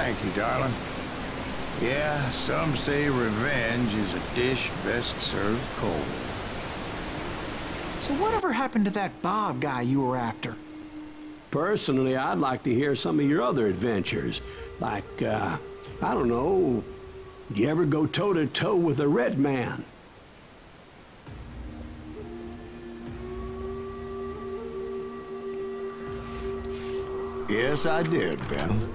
Thank you, darling. Yeah, some say revenge is a dish best served cold. So whatever happened to that Bob guy you were after? Personally, I'd like to hear some of your other adventures. Like, I don't know, did you ever go toe-to-toe with a red man? Yes, I did, Ben.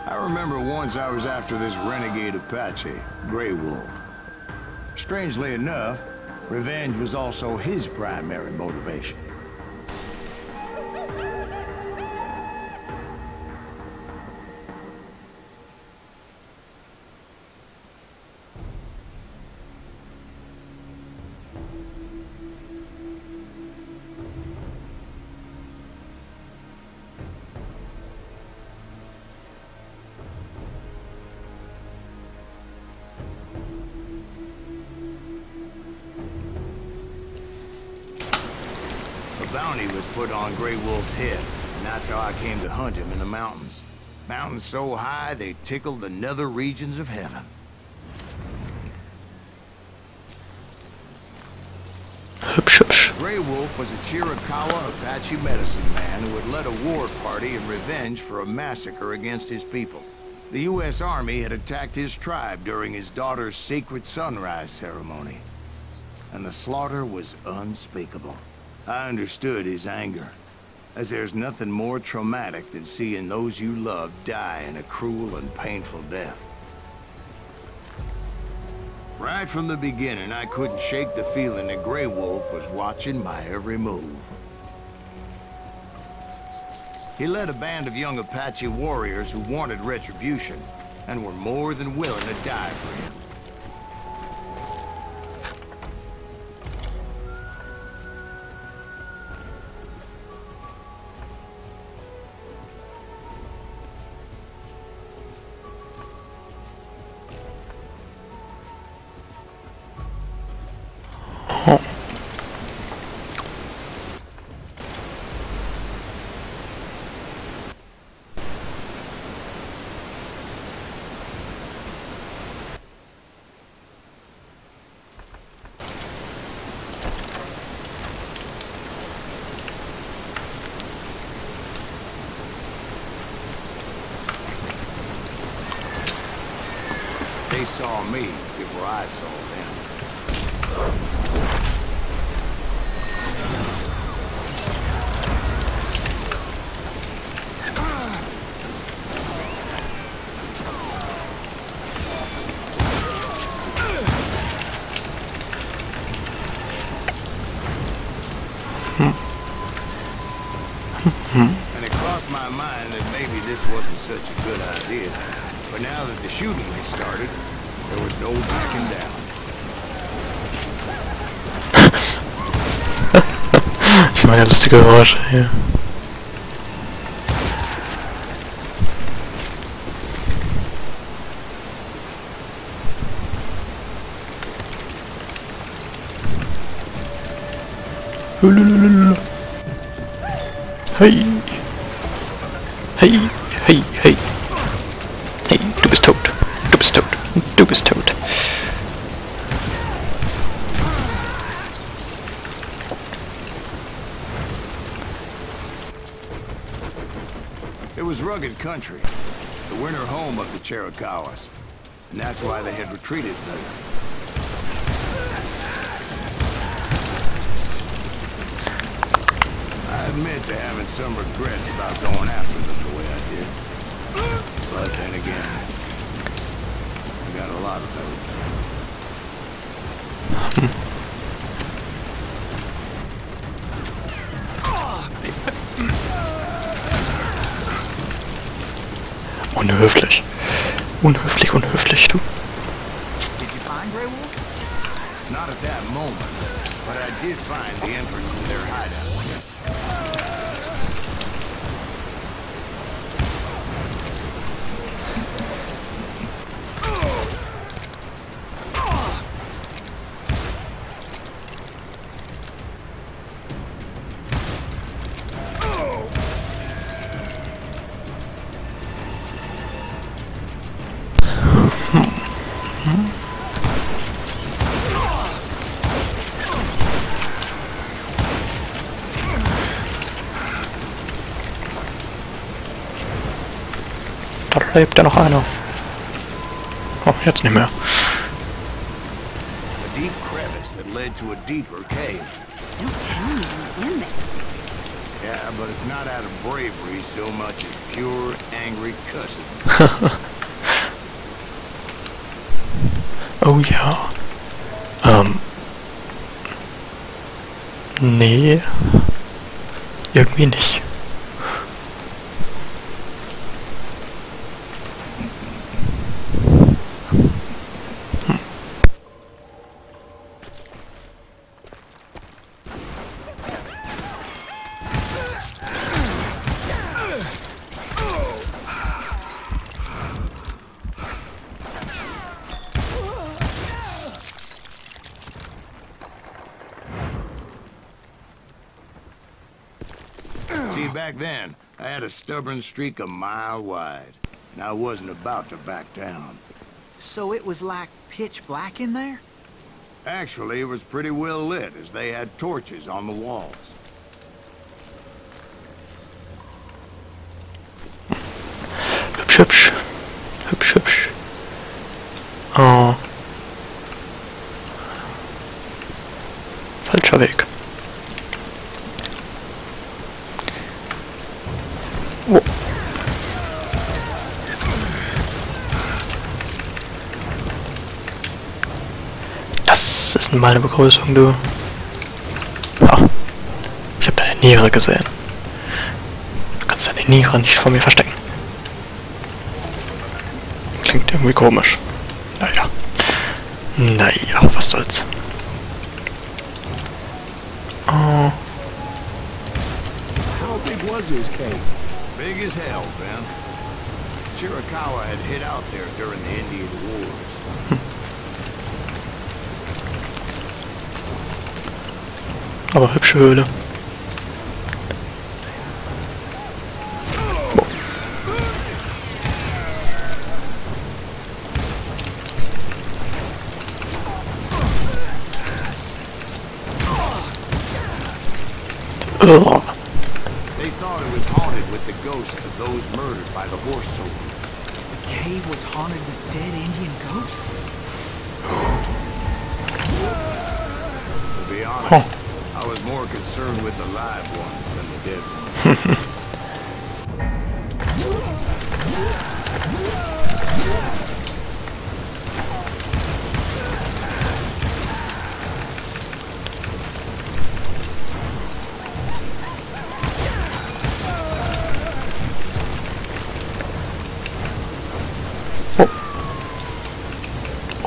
I remember once I was after this renegade Apache, Grey Wolf. Strangely enough, revenge was also his primary motivation. Bounty was put on Grey Wolf's head, and that's how I came to hunt him in the mountains. Mountains so high they tickled the nether regions of heaven. Hübsch, hübsch. Grey Wolf was a Chiricahua Apache medicine man who had led a war party in revenge for a massacre against his people. The U.S. Army had attacked his tribe during his daughter's sacred sunrise ceremony, and the slaughter was unspeakable. I understood his anger, as there's nothing more traumatic than seeing those you love die in a cruel and painful death. Right from the beginning, I couldn't shake the feeling that Grey Wolf was watching my every move. He led a band of young Apache warriors who wanted retribution, and were more than willing to die for him. They saw me before I saw them. And it crossed my mind that maybe this wasn't such a good idea. But now that the shooting had started, there was no backing down. Die machen ja lustige Geräusche hier. Hey! Hey! Hey! Hey! Hey! Du bist tot! Du bist tot! Du bist tot! It was rugged country, the winter home of the Chiricahuas, and that's why they had retreated there. I admit to having some regrets about going after them the way I did. But then again, I got a lot of Unhöflich. Unhöflich, unhöflich, du. Did you find Grey Wolf? Not at that moment, but I did find the entrance to their hideout. Lebt da noch einer? Oh, jetzt nicht mehr. A deep crevice that led to a deeper cave. No canyon in there. Yeah, but it's not out of bravery so much as pure angry cussing. Oh ja. Nee. Irgendwie nicht. See, back then, I had a stubborn streak a mile wide, and I wasn't about to back down. So it was like pitch black in there? Actually, it was pretty well lit, as they had torches on the walls. Hübsch, hübsch. Hübsch, hübsch. Oh. Falscher Weg. Oh. Das ist mal eine Begrüßung, du. Ah. Ich habe deine Niere gesehen. Du kannst deine Niere nicht vor mir verstecken. Klingt irgendwie komisch. Naja. Naja, was soll's. Oh. How big was this cave? Big as hell, Ben. Chiricahua had hid out there during the Indian Wars. Aber hübsche Höhle. Oh. They thought it was haunted with the ghosts of those murdered by the horse soldiers. The cave was haunted with dead Indian ghosts? To be honest, I was more concerned with the live ones than the dead ones.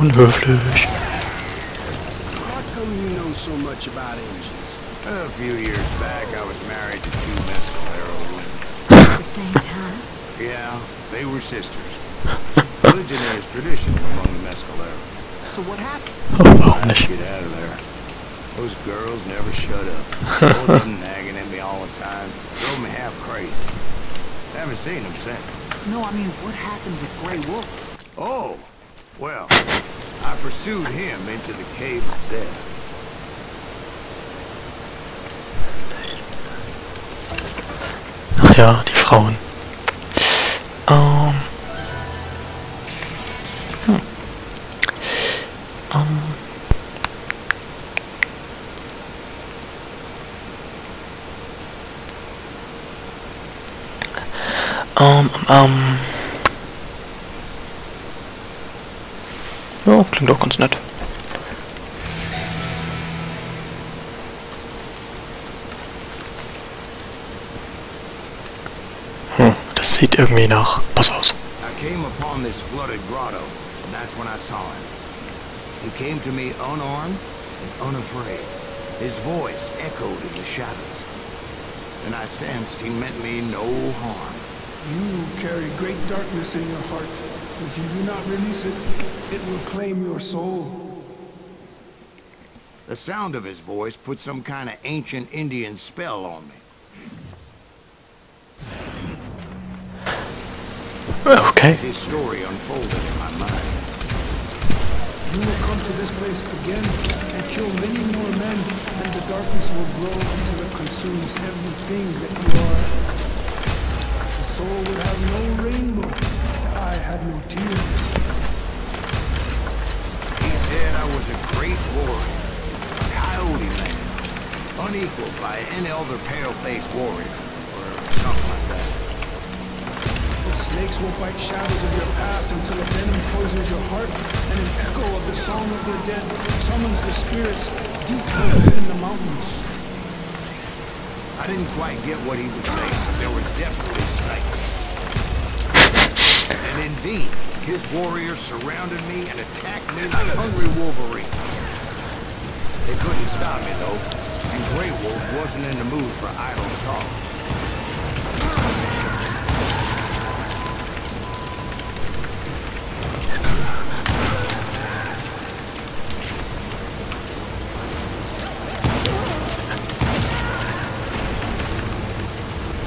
Unhöflich. How come you know so much about engines? A few years back, I was married to two Mescalero women. At the same time? Yeah, they were sisters. Religion is tradition among the Mescalero. So what happened? Oh, warum nicht? Get out of there. Those girls never shut up. Both of them nagging at me all the time. Drove me half crazy. Haven't seen them since. No, I mean, what happened with Grey Wolf? Oh, well, I pursued him into the cave of death. Ach ja, die Frauen. Ja, klingt auch ganz nett. Das sieht irgendwie nach Boss aus. I came upon this flooded grotto, and that's when I saw him. He came to me unarmed and unafraid. His voice echoed in the shadows, and I sensed he meant me no harm. You carry great darkness in your heart. If you do not release it, it will claim your soul. The sound of his voice put some kind of ancient Indian spell on me. Okay. As his story unfolded in my mind. You will come to this place again and kill many more men, and the darkness will grow until it consumes everything that you are. The soul will have no rainbow. The had no tears. He said I was a great warrior, a coyote man, unequaled by any other pale-faced warrior, or something like that. The snakes will bite shadows of your past until a venom poisons your heart, and an echo of the song of your dead summons the spirits deep within the mountains. I didn't quite get what he was saying, but there was definitely snakes. And indeed, his warriors surrounded me and attacked me like hungry wolverines. They couldn't stop me, though, and Grey Wolf wasn't in the mood for idle talk.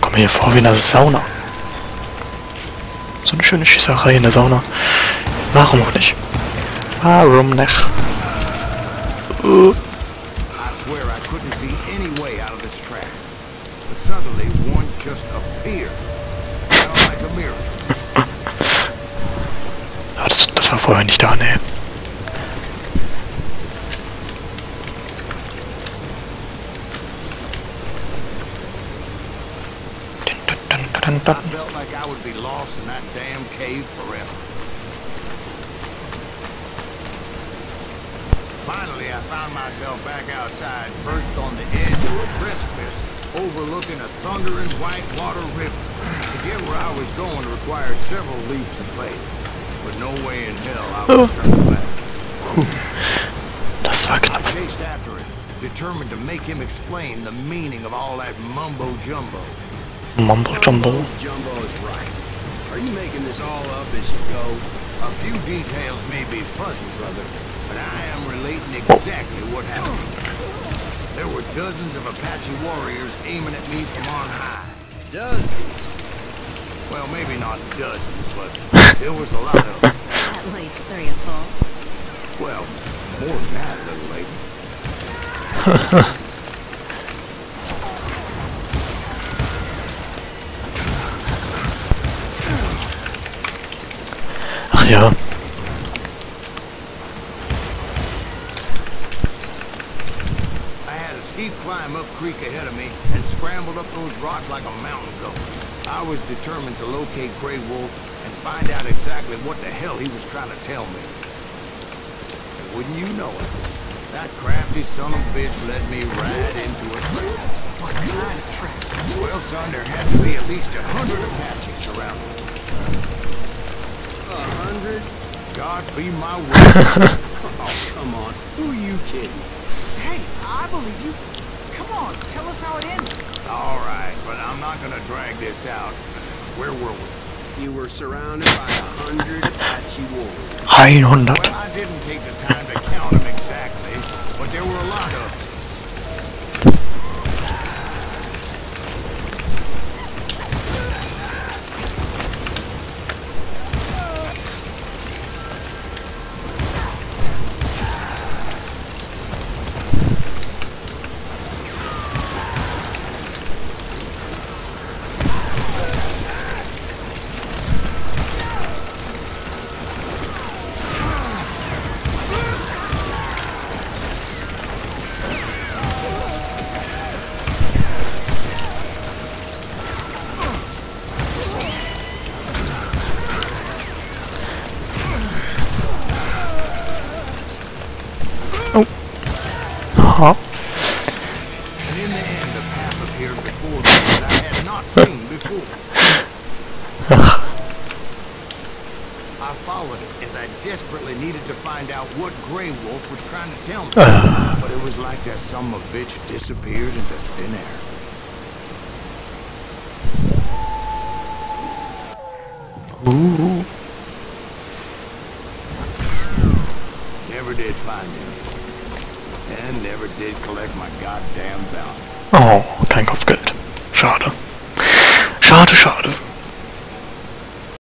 Komm mir hier vor wie in der Sauna. So eine schöne Schießerei in der Sauna. Warum auch nicht? Warum nicht? I swear I couldn't see any way out of this trap. But suddenly one just appeared. Like a miracle. Ja, das war vorher nicht da, ne. I felt like I would be lost in that damn cave forever. Finally, I found myself back outside, perched on the edge of a precipice, overlooking a thundering whitewater river. To get where I was going required several leaps of faith, but no way in hell I would turn back. Das war knapp. I chased after him, determined to make him explain the meaning of all that mumbo-jumbo. Mumbo-jumbo. Jumbo is right. Are you making this all up as you go? A few details may be fuzzy, brother, but I am relating exactly what happened. There were dozens of Apache warriors aiming at me from on high. Dozens. Well, maybe not dozens, but there was a lot of them. At least 3 or 4. Well, more than that, little lady. Ach ja. I had a steep climb up creek ahead of me and scrambled up those rocks like a mountain goat. I was determined to locate Grey Wolf and find out exactly what the hell he was trying to tell me. And wouldn't you know it, that crafty son of a bitch led me right into a trap. What kind of trap? Well, son, there had to be at least 100 Apaches around me. 100? God be my witness. Oh, come on. Who are you kidding? Hey, I believe you. Come on, tell us how it ended. All right, but I'm not gonna drag this out. Where were we? You were surrounded by 100 Apache warriors. 100. Well, I didn't take the time to count them exactly, but there were a lot of them. Huh? And in the end, a path appeared before me that I had not seen before. I followed it as I desperately needed to find out what Grey Wolf was trying to tell me. But it was like that son of a bitch disappeared into thin air. Ooh. Never did find him. And never did collect my goddamn bounty. Oh, kein Kopfgeld. Schade. Schade, schade.